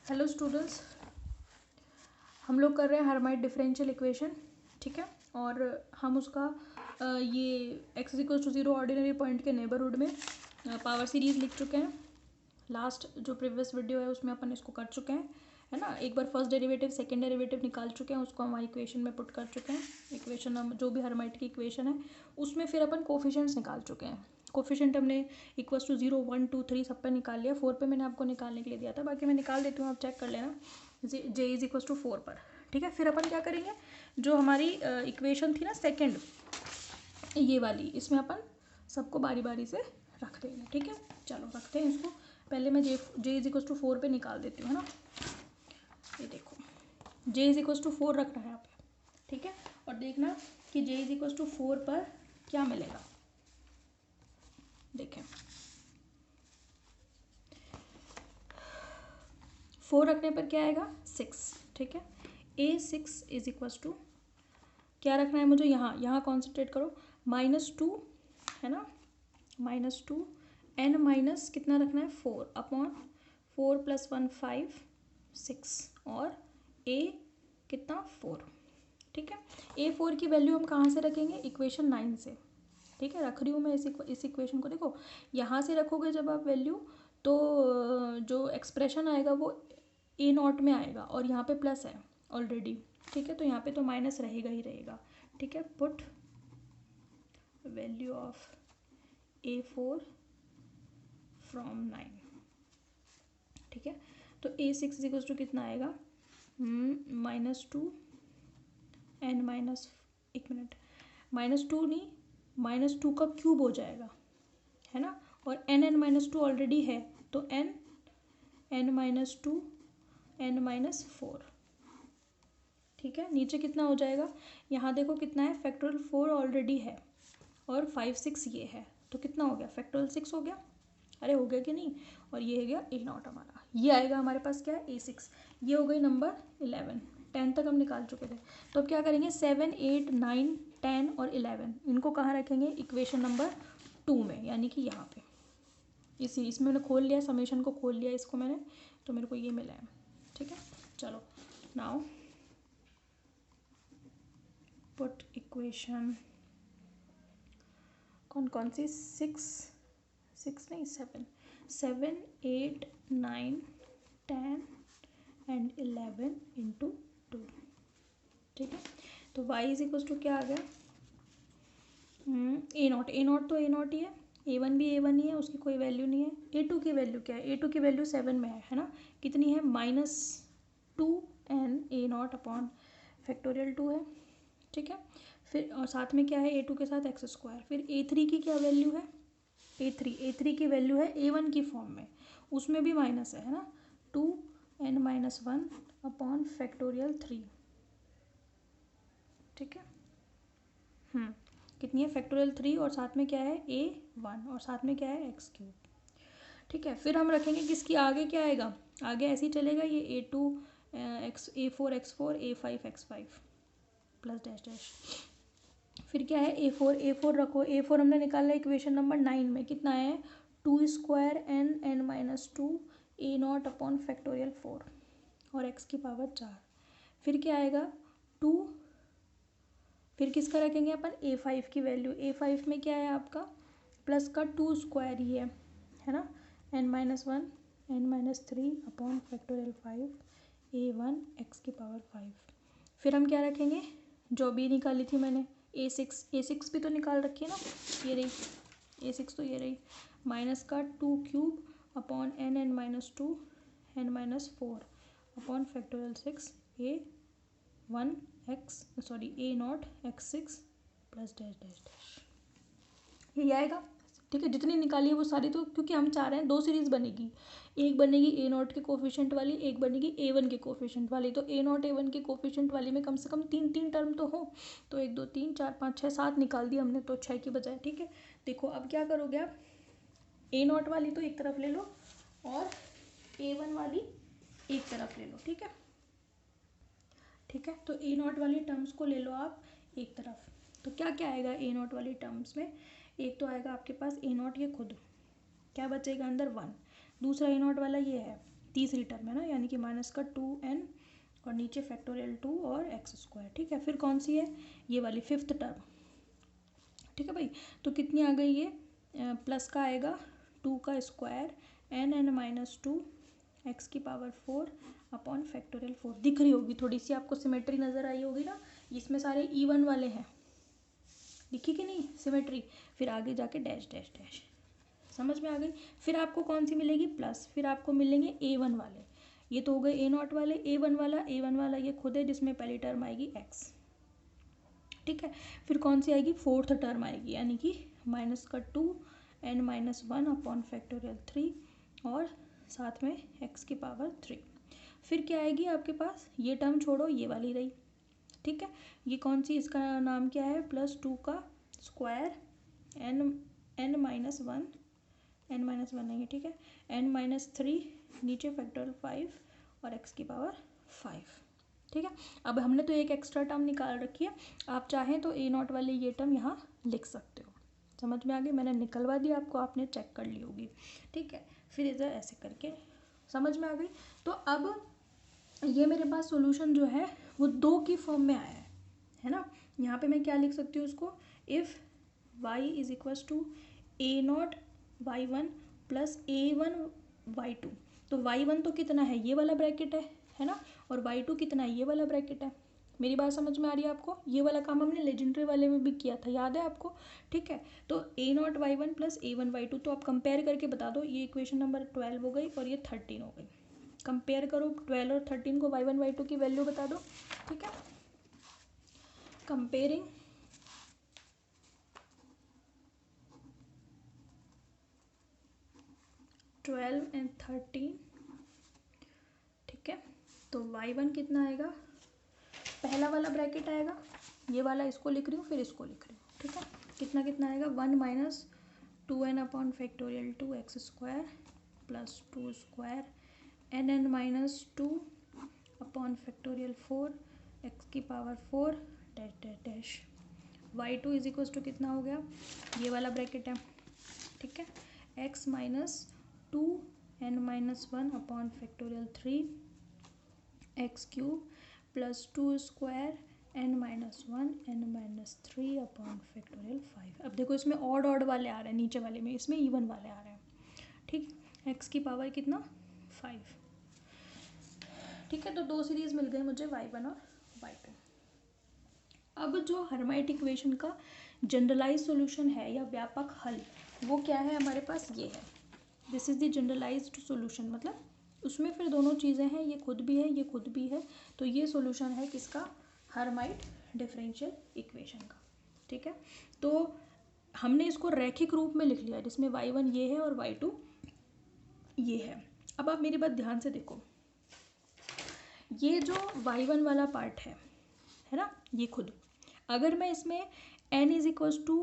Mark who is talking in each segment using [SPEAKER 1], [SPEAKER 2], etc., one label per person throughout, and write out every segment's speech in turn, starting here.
[SPEAKER 1] Hello students, हम लोग कर रहे हैं हर्माइट डिफरेंशियल इक्वेशन। ठीक है, और हम उसका ये x equal to 0 ordinary point के नेबरहुड में पावर सीरीज लिख चुके हैं। लास्ट जो प्रीवियस वीडियो है उसमें अपन इसको कर चुके हैं, है ना। एक बार फर्स्ट डेरिवेटिव सेकंड डेरिवेटिव निकाल चुके हैं, उसको हम इक्वेशन में पुट कर चुके हैं। इक्वेशन हम जो भी हर्माइट की इक्वेशन है उसमें फिर अपन कोफिशिएंट्स निकाल चुके हैं। कोफिशिएंट हमने इक्वल्स टू 0 1 2 3 सब पे निकाल लिया। 4 पे मैंने आपको निकालने के लिए दिया था, बाकी मैं निकाल देती हूँ, आप चेक कर लेना। जे इज इक्वल्स टू 4 पर। ठीक है, फिर अपन क्या करेंगे, जो हमारी इक्वेशन थी ना सेकंड, ये वाली, इसमें अपन सबको बारी बारी से रख देंगे। ठीक है, चलो रखते हैं इसको। पहले मैं जे इज इक्वल्स टू 4 पे निकाल देती हूँ, है ना। ये देखो, जे इज इक्वल्स टू 4 रखना है यहाँ पे। ठीक है, और देखना कि जे इज इक्वल्स टू 4 पर क्या मिलेगा। देखें, 4 रखने पर क्या आएगा, 6। ठीक है, A6 इज इक्वल्स टू क्या रखना है मुझे, यहाँ कॉन्सेंट्रेट करो, -2, है ना, -2 n माइनस कितना रखना है, 4 अपॉन 4 + 1 5 6 और a कितना 4। ठीक है, A4 की वैल्यू हम कहाँ से रखेंगे, इक्वेशन 9 से। ठीक है, रख रही हूँ मैं इस इक्वेशन को। देखो, यहाँ से रखोगे जब आप वैल्यू, तो जो एक्सप्रेशन आएगा वो A0 में आएगा, और यहाँ पे प्लस है ऑलरेडी। ठीक है, तो यहाँ पे तो माइनस रहेगा ही रहेगा। ठीक है, put value of A4 from 9। ठीक है, तो A6 इक्वल्स टू कितना आएगा, -2 n माइनस, एक मिनट, -2 नहीं, -2 का क्यूब हो जाएगा, है ना, और n ऑलरेडी है, तो n-2 n-4। ठीक है, नीचे कितना हो जाएगा, यहाँ देखो कितना है, फैक्टोरियल 4 ऑलरेडी है और 5 6 ये है, तो कितना हो गया, फैक्टोरियल 6 हो गया। अरे हो गया कि नहीं, और ये हो गया A0 हमारा। ये आएगा हमारे पास क्या है, A6। ये हो गई नंबर 11। 10 तक हम निकाल चुके थे। तो अब क्या करेंगे, 7 8 9 10 और 11 इनको कहाँ रखेंगे, इक्वेशन नंबर 2 में, यानी कि यहाँ पे। इसमें मैंने खोल लिया, समेशन को खोल लिया इसको मैंने, तो मेरे को ये मिला है। ठीक है, चलो नाउ पुट इक्वेशन कौन सी, 6 नहीं 7 8 9 10 एंड 11 इंटू 2। ठीक है, तो y इज इक्वल टू क्या आ गया, A0 ही है, A1 भी A1 ही है, उसकी कोई वैल्यू नहीं है। A2 की वैल्यू क्या है, A2 की वैल्यू 7 में है ना, कितनी है, -2 n A0 अपॉन फैक्टोरियल 2 है। ठीक है, फिर और साथ में क्या है, A2 के साथ x²। फिर A3 की क्या वैल्यू है, A3 की वैल्यू है A1 की फॉर्म में, उसमें भी माइनस है ना, 2 n-1 अपॉन फैक्टोरियल 3। ठीक है, कितनी है, फैक्टोरियल 3, और साथ में क्या है, A1, और साथ में क्या है, x³। ठीक है, फिर हम रखेंगे किसकी, आगे क्या आएगा, आगे ऐसे ही चलेगा, ये A2 A4 x4 A5 x5 plus dash dash. फिर क्या है, A4 रखो, A4 हमने निकाला इक्वेशन नंबर 9 में, कितना है, 2² n-2 A0 अपॉन फैक्टोरियल 4 और x की पावर 4। फिर क्या आएगा, 2, फिर किसका रखेंगे अपन, A5 की वैल्यू। A5 में क्या है आपका, प्लस का 2² ही है ना, n-1 n-3 upon factorial 5 A1 x की पावर 5। फिर हम क्या रखेंगे, जो भी निकाली थी मैंने, A6 भी तो निकाल रखी है ना, ये रही A6, तो ये रही, माइनस का 2³ upon n-2 n-4 upon factorial 6 A1 A0 x6 plus dash dash dash, ये आएगा। ठीक है, जितनी निकाली है वो सारी, तो क्योंकि हम चाह रहे हैं 2 सीरीज़ बनेगी, एक बनेगी A0 के कोफिशिएंट वाली, एक बनेगी A1 के कोफिशिएंट वाली। तो A0 A1 के कोफिशिएंट वाली में कम से कम 3 टर्म तो हो, तो 1 2 3 4 5 6 7 निकाल दी हमने, तो 6 की बजाय। ठीक है, देखो अब क्या करोगे आप, A0 वाली तो एक तरफ ले लो और A1 वाली एक तरफ ले लो। ठीक है, ठीक है, तो A0 वाली टर्म्स को ले लो आप एक तरफ। तो क्या क्या आएगा A0 वाली टर्म्स में, एक तो आएगा आपके पास A0 ये खुद, क्या बचेगा अंदर 1, दूसरा A0 वाला ये है, तीसरी टर्म है ना, यानी कि माइनस का 2n और नीचे फैक्टोरियल 2 और एक्स स्क्वायर। ठीक है, फिर कौन सी है, ये वाली फिफ्थ टर्म। ठीक है भाई, तो कितनी आ गई ये, प्लस का आएगा 2 का स्क्वायर n माइनस 2 एक्स की पावर 4 अपॉन फैक्टोरियल 4। दिख रही होगी, थोड़ी सी आपको सिमेट्री नज़र आई होगी ना, इसमें सारे इवन वाले हैं, दिखी कि नहीं सिमेट्री। फिर आगे जाके डैश डैश डैश, समझ में आ गई। फिर आपको कौन सी मिलेगी, प्लस, फिर आपको मिलेंगे A1 वाले, ये तो हो गए A0 वाले, A1 वाला ये खुद है जिसमें पहली टर्म आएगी x। ठीक है, फिर कौन सी आएगी, फोर्थ टर्म आएगी, यानी कि माइनस का 2n माइनस 1 अपॉन फैक्टोरियल 3 और साथ में x की पावर 3। फिर क्या आएगी आपके पास, ये टर्म छोड़ो, ये वाली रही। ठीक है, ये कौन सी, इसका नाम क्या है, प्लस 2 का square n minus 1, n minus 1 नहीं है, ठीक है, n माइनस 3 नीचे फैक्टोरियल 5 और x की पावर 5। ठीक है, अब हमने तो एक एक्स्ट्रा टर्म निकाल रखी है, आप चाहें तो A0 वाले ये टर्म यहाँ लिख सकते हो। समझ में आ गई, मैंने निकलवा दिया आपको, आपने चेक कर ली होगी। ठीक है, फिर इधर ऐसे करके समझ में आ गई। तो अब ये मेरे पास सॉल्यूशन जो है वो 2 की फॉर्म में आया है ना। यहाँ पे मैं क्या लिख सकती हूँ उसको, if y is equals to A0 y1 plus A1 y2। तो y1 तो कितना है, ये वाला ब्रैकेट है ना, और y2 कितना है, ये वाला ब्रैकेट है। मेरी बात समझ में आ रही है आपको, ये वाला काम हमने लेजेंडरी वाले में भी किया था, याद है आपको। ठीक है, तो A0 y1 plus A1 y2, तो आप कंपेयर करके बता दो, ये इक्वेशन नंबर 12 हो गई और ये 13 हो गई। कंपेयर करो 12 और 13 को, y1 y2 की वैल्यू बता दो। ठीक है, कंपेयरिंग ट्वेल्व एंड 13। ठीक है, तो y1 कितना आएगा, पहला वाला ब्रैकेट आएगा, ये वाला इसको लिख रही हूँ, फिर इसको लिख रही हूँ। ठीक है, कितना कितना आएगा, 1 minus 2n upon factorial 2 x square plus 2 square n minus 2 upon factorial 4 x की power 4 dash dash dash. y2 is equals to कितना हो गया, ये वाला ब्रैकेट है। ठीक है, x minus 2n minus 1 upon factorial 3 x cube plus 2 square n minus 1 n minus 3 upon factorial 5। अब देखो इसमें ऑड वाले आ रहे हैं, नीचे वाले में इसमें इवन वाले आ रहे हैं। ठीक, x की पावर कितना, 5। ठीक है, तो 2 सीरीज मिल गए मुझे y1 और y2। अब जो हर्माइट इक्वेशन का जनरलाइज सॉल्यूशन है या व्यापक हल, वो क्या है हमारे पास, ये है, this is the generalised solution. मतलब उसमें फिर दोनों चीज़ें हैं, ये खुद भी है, ये खुद भी है, तो ये सॉल्यूशन है किसका, हर्माइट डिफरेंशियल इक्वेशन का। ठीक है, तो हमने इसको रैखिक रूप में लिख लिया, जिसमें y1 ये है और y2 ये है। अब आप मेरी बात ध्यान से देखो, ये जो y1 वाला पार्ट है ना, ये खुद, अगर मैं इसमें n इज इक्वल्स टू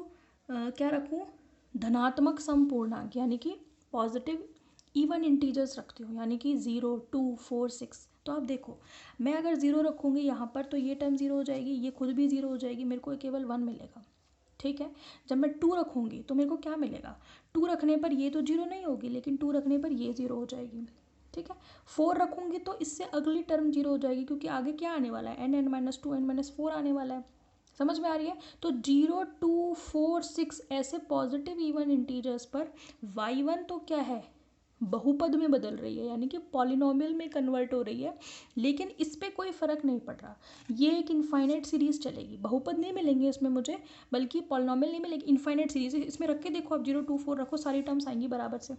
[SPEAKER 1] क्या रखूँ, धनात्मक समपूर्णांक यानी कि पॉजिटिव इवन इंटीजर्स रखती हूँ, यानी कि 0 2 4 6। तो आप देखो, मैं अगर 0 रखूँगी यहाँ पर तो ये टर्म 0 हो जाएगी, ये खुद भी 0 हो जाएगी, मेरे को केवल 1 मिलेगा। ठीक है, जब मैं 2 रखूँगी तो मेरे को क्या मिलेगा, 2 रखने पर ये तो 0 नहीं होगी, लेकिन 2 रखने पर ये 0 हो जाएगी। ठीक है, 4 रखूँगी तो इससे अगली टर्म 0 हो जाएगी, क्योंकि आगे क्या आने वाला है, n माइनस 2 n माइनस 4 आने वाला है। समझ में आ रही है, तो 0 2 4 6 ऐसे पॉजिटिव इवन इंटीजर्स पर y1 तो क्या है, बहुपद में बदल रही है, यानी कि पॉलिनोमियल में कन्वर्ट हो रही है, लेकिन इस पर कोई फ़र्क नहीं पड़ रहा। ये एक इनफाइनाइट सीरीज़ चलेगी, बहुपद नहीं मिलेंगे इसमें मुझे, बल्कि पॉलिनोमियल नहीं मिलेगी, इनफाइनाइट सीरीज़। इसमें रख के देखो आप, 0 2 4 रखो, सारी टर्म्स आएंगी बराबर से,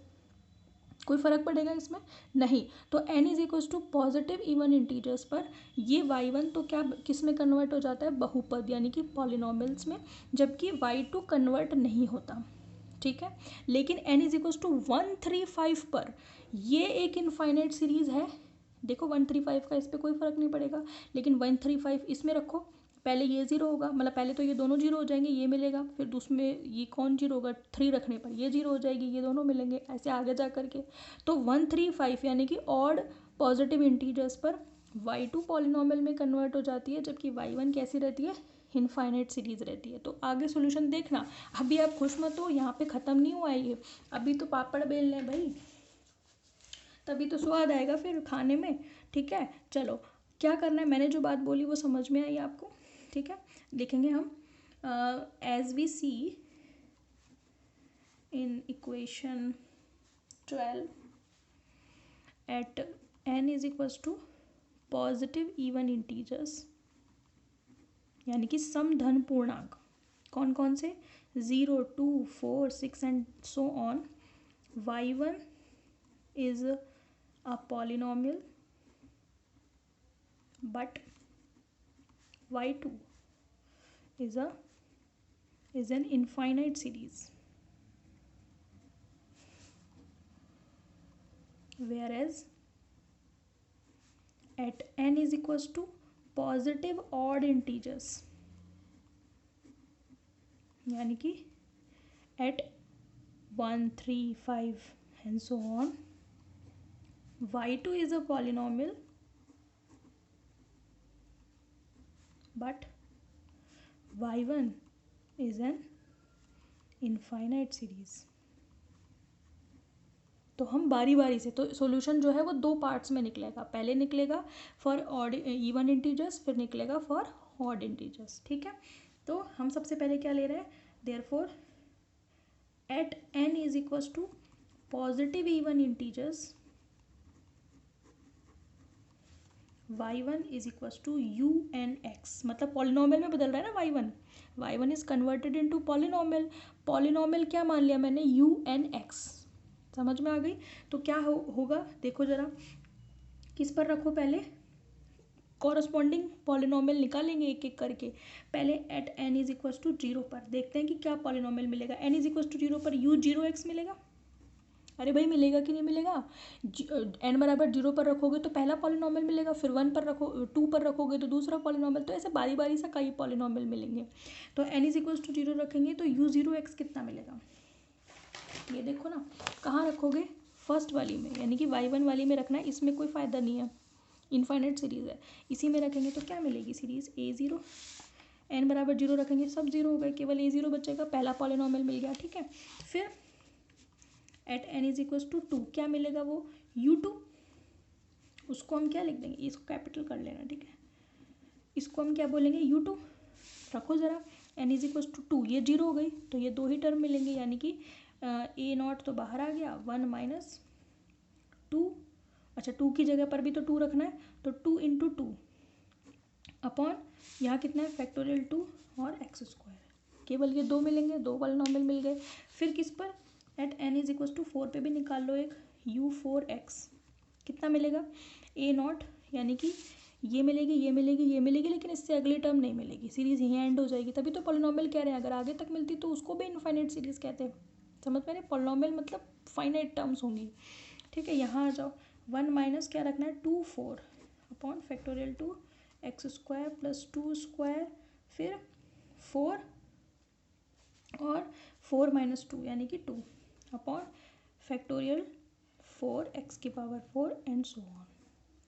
[SPEAKER 1] कोई फ़र्क पड़ेगा इसमें नहीं। तो n is equals to positive even integers पर ये y1 तो क्या किस में कन्वर्ट हो जाता है, बहुपद यानी कि पॉलिनोमियल्स में, जबकि y2 कन्वर्ट नहीं होता। ठीक है, लेकिन n इज इक्वल्स टू 135 पर ये एक इनफाइनाइट सीरीज़ है। देखो 135 का इस पर कोई फ़र्क नहीं पड़ेगा, लेकिन 135 इसमें रखो, पहले ये 0 होगा, मतलब पहले तो ये दोनों 0 हो जाएंगे, ये मिलेगा, फिर दूसरे ये कौन 0 होगा, 3 रखने पर ये 0 हो जाएगी, ये दोनों मिलेंगे, ऐसे आगे जा करके। तो 135 यानी कि ऑड पॉजिटिव इंटीजर्स पर y2 पॉलिनोमियल में कन्वर्ट हो जाती है, जबकि y1 कैसी रहती है, इनफाइनाइट सीरीज़ रहती है। तो आगे सॉल्यूशन देखना, अभी आप खुश मत हो, यहाँ पे ख़त्म नहीं हुआ है ये, अभी तो पापड़ बेल लें भाई। तभी तो स्वाद आएगा फिर खाने में। ठीक है, चलो क्या करना है, मैंने जो बात बोली वो समझ में आई आपको। ठीक है, देखेंगे हम as we see in equation 12 at n is equals to positive even integers, यानी कि सम धन पूर्णांक कौन कौन से, 0, 2, 4, 6 and so on, y1 is a polynomial but y2 is an infinite series, whereas at n is equals to positive odd integers, यानी कि at 1, 3, 5 and so on, y2 is a polynomial but y1 is an infinite series। तो हम बारी बारी से, तो solution जो है वो दो पार्ट्स में निकलेगा, पहले निकलेगा फॉर ऑड इवन इंटीजर्स, फिर निकलेगा फॉर ऑड इंटीजर्स। ठीक है, तो हम सबसे पहले क्या ले रहे हैं, therefore at n is equals to positive even integers y1 is equals to un(x), मतलब पॉलिनोमियल में बदल रहा है ना y1 is converted into polynomial. Polynomial क्या मान लिया मैंने, un(x), समझ में आ गई। तो क्या होगा देखो जरा, किस पर रखो, पहले कॉरस्पॉन्डिंग पॉलिनोमियल निकालेंगे एक एक करके। पहले at n is equals to 0 पर देखते हैं कि क्या पॉलिनोमियल मिलेगा। n इज इक्वल्स टू 0 पर u0x मिलेगा, अरे भाई मिलेगा कि नहीं मिलेगा, n बराबर 0 पर रखोगे तो पहला पॉलिनोमियल मिलेगा, फिर 1 पर रखो 2 पर रखोगे तो दूसरा पॉलिनोमियल, तो ऐसे बारी बारी से कई पॉलिनोमियल मिलेंगे। तो n इज इक्वल्स टू 0 रखेंगे तो u0x कितना मिलेगा, ये देखो ना, कहाँ रखोगे, फर्स्ट वाली में, यानी कि y1 वाली में रखना है, इसमें कोई फ़ायदा नहीं है, इनफाइनाइट सीरीज़ है, इसी में रखेंगे तो क्या मिलेगी सीरीज़ a0, n बराबर 0 रखेंगे सब 0 हो गए, केवल a0 बचेगा, पहला पॉलिनोमियल मिल गया। ठीक है, फिर at n is equals to 2 क्या मिलेगा, वो u2, उसको हम क्या लिख देंगे, इसको कैपिटल कर लेना। ठीक है, इसको हम क्या बोलेंगे, u2 रखो ज़रा, n इज इक्वल्स टू 2, ये 0 हो गई तो ये दो ही टर्म मिलेंगे, यानी कि a0 तो बाहर आ गया, 1 माइनस 2, अच्छा 2 की जगह पर भी तो 2 रखना है, तो 2 इंटू 2 अपॉन यहाँ कितना है फैक्टोरियल 2 और x स्क्वायर, केवल ये दो मिलेंगे, दो पॉलिनोमियल मिल गए। फिर किस पर, at n is equals to 4 पे भी निकाल लो एक, u4x कितना मिलेगा, a0, यानी कि ये मिलेगी ये मिलेगी ये मिलेगी, लेकिन इससे अगली टर्म नहीं मिलेगी, सीरीज़ यहीं एंड हो जाएगी। तभी तो पॉलिनोमियल कह रहे हैं, अगर आगे तक मिलती तो उसको भी इनफाइनाइट सीरीज़ कहते हैं, समझ में, पॉलिनोमियल मतलब फाइनाइट टर्म्स होंगी। ठीक है, यहाँ आ जाओ, 1 माइनस क्या रखना है 2 4 upon factorial 2 x square plus 2 square, फिर 4 और 4 माइनस 2 यानी कि 2 अपॉन फैक्टोरियल 4x की पावर 4 एंड सो ऑन,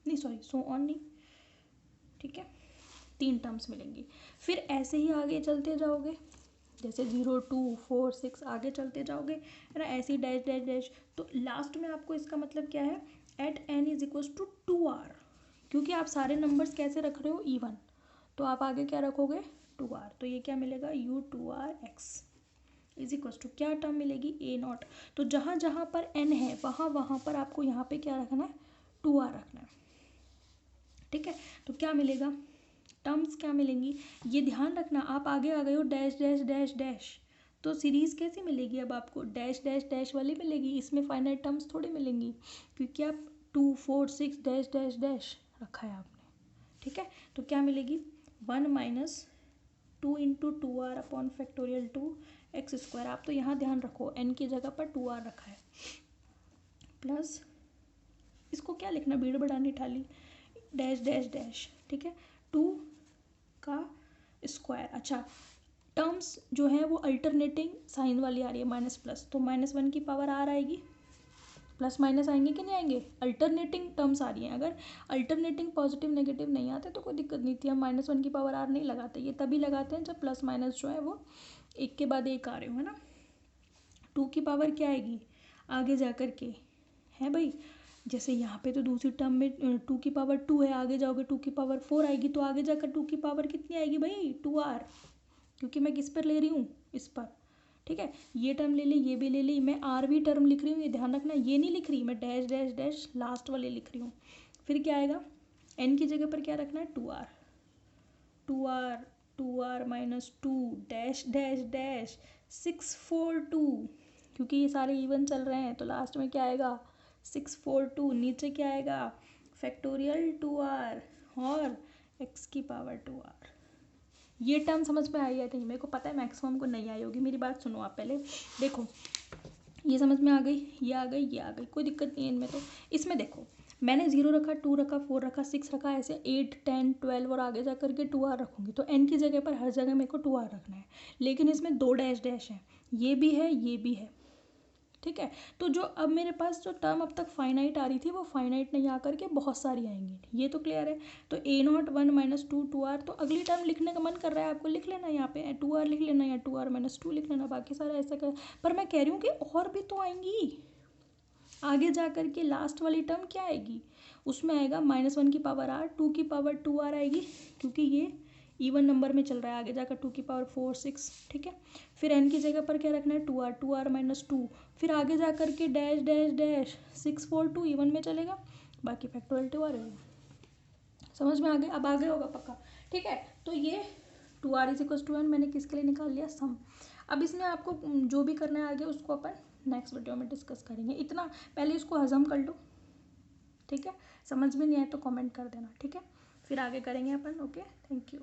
[SPEAKER 1] नहीं सॉरी सो ऑन नहीं, ठीक है, 3 टर्म्स मिलेंगी। फिर ऐसे ही आगे चलते जाओगे, जैसे 0, 2, 4, 6 आगे चलते जाओगे, है ना, ऐसे ही डैश डैश डैश, तो लास्ट में आपको इसका मतलब क्या है, at n is equals to 2r, क्योंकि आप सारे नंबर्स कैसे रख रहे हो इवन, तो आप आगे क्या रखोगे 2r, तो ये क्या मिलेगा u2rx इज इक्वल्स टू क्या टर्म मिलेगी a0। तो जहाँ जहाँ पर n है वहाँ वहाँ पर आपको यहाँ पे क्या रखना है 2r रखना है। ठीक है, तो क्या मिलेगा, टर्म्स क्या मिलेंगी, ये ध्यान रखना, आप आगे आ गए हो डैश डैश डैश डैश, तो सीरीज़ कैसी मिलेगी अब आपको, डैश डैश डैश वाली मिलेगी, इसमें फाइनाइट टर्म्स थोड़ी मिलेंगी, क्योंकि आप 2, 4, 6 डैश डैश डैश रखा है आपने। ठीक है, तो क्या मिलेगी 1 minus 2 into 2r upon factorial 2 x square, आप तो यहाँ ध्यान रखो n की जगह पर 2r रखा है, प्लस इसको क्या लिखना, भीड़ बढ़ानी ठाली, डैश डैश डैश, ठीक है, 2 का स्क्वायर। अच्छा, टर्म्स जो है वो अल्टरनेटिंग साइन वाली आ रही है, माइनस प्लस, तो -1 की पावर r आएगी, प्लस माइनस आएंगे कि नहीं आएंगे, अल्टरनेटिंग टर्म्स आ रही हैं, अगर अल्टरनेटिंग पॉजिटिव नेगेटिव नहीं आते तो कोई दिक्कत नहीं थी, हम -1 की पावर r नहीं लगाते, ये तभी लगाते हैं जब प्लस माइनस जो है वो एक के बाद एक आ रहे हो, है ना। 2 की पावर क्या आएगी आगे जा कर के, है भाई जैसे यहाँ पे तो दूसरी टर्म में 2 की पावर 2 है, आगे जाओगे 2 की पावर 4 आएगी, तो आगे जाकर 2 की पावर कितनी आएगी भाई 2r, क्योंकि मैं किस पर ले रही हूँ इस पर। ठीक है, ये टर्म ले ली, ये भी ले ली, मैं आर भी टर्म लिख रही हूँ, ये ध्यान रखना, ये नहीं लिख रही मैं, डैश डैश डैश लास्ट वाले लिख रही हूँ। फिर क्या आएगा, एन की जगह पर क्या रखना है 2r, 2r 2r minus 2 dash dash dash 642, क्योंकि ये सारे इवन चल रहे हैं तो लास्ट में क्या आएगा 642, नीचे क्या आएगा फैक्टोरियल 2r और x की पावर 2r। ये टर्म समझ में आई है नहीं, मेरे को पता है मैक्सिमम को नहीं आई होगी, मेरी बात सुनो आप पहले। देखो ये समझ में आ गई, ये आ गई, ये आ गई, कोई दिक्कत नहीं है इनमें। तो इसमें देखो मैंने 0 रखा, 2 रखा, 4 रखा, 6 रखा, ऐसे 8 10 12 और आगे जा करके 2r रखूँगी, तो n की जगह पर हर जगह मेरे को 2r रखना है। लेकिन इसमें 2 डैश डैश है, ये भी है, ये भी है। ठीक है, तो जो अब मेरे पास जो टर्म अब तक फाइनाइट आ रही थी वो फाइनाइट नहीं आ करके बहुत सारी आएंगी, ये तो क्लियर है। तो a0 1 माइनस 2 2r, तो अगली टर्म लिखने का मन कर रहा है आपको, लिख लेना यहाँ पे 2r लिख लेना, या 2r माइनस 2 लिख लेना, बाकी सारा ऐसा कर। पर मैं कह रही हूँ कि और भी तो आएंगी आगे जा कर के। लास्ट वाली टर्म क्या आएगी, उसमें आएगा -1 की पावर r, 2 की पावर 2r आएगी, क्योंकि ये इवन नंबर में चल रहा है, आगे जाकर 2 की पावर 4 6। ठीक है, फिर n की जगह पर क्या रखना है 2r, 2r माइनस 2, फिर आगे जा कर के डैश डैश डैश 642 इवन में चलेगा, बाकी फैक्टोरियल 2r रहेगा। समझ में आ गया, अब आगे होगा पक्का। ठीक है, तो ये 2r = n मैंने किसके लिए निकाल लिया सम। अब इसमें आपको जो भी करना है आगे उसको अपन नेक्स्ट वीडियो में डिस्कस करेंगे, इतना पहले इसको हजम कर लो। ठीक है, समझ में नहीं आए तो कमेंट कर देना। ठीक है, फिर आगे करेंगे अपन। Okay, thank you.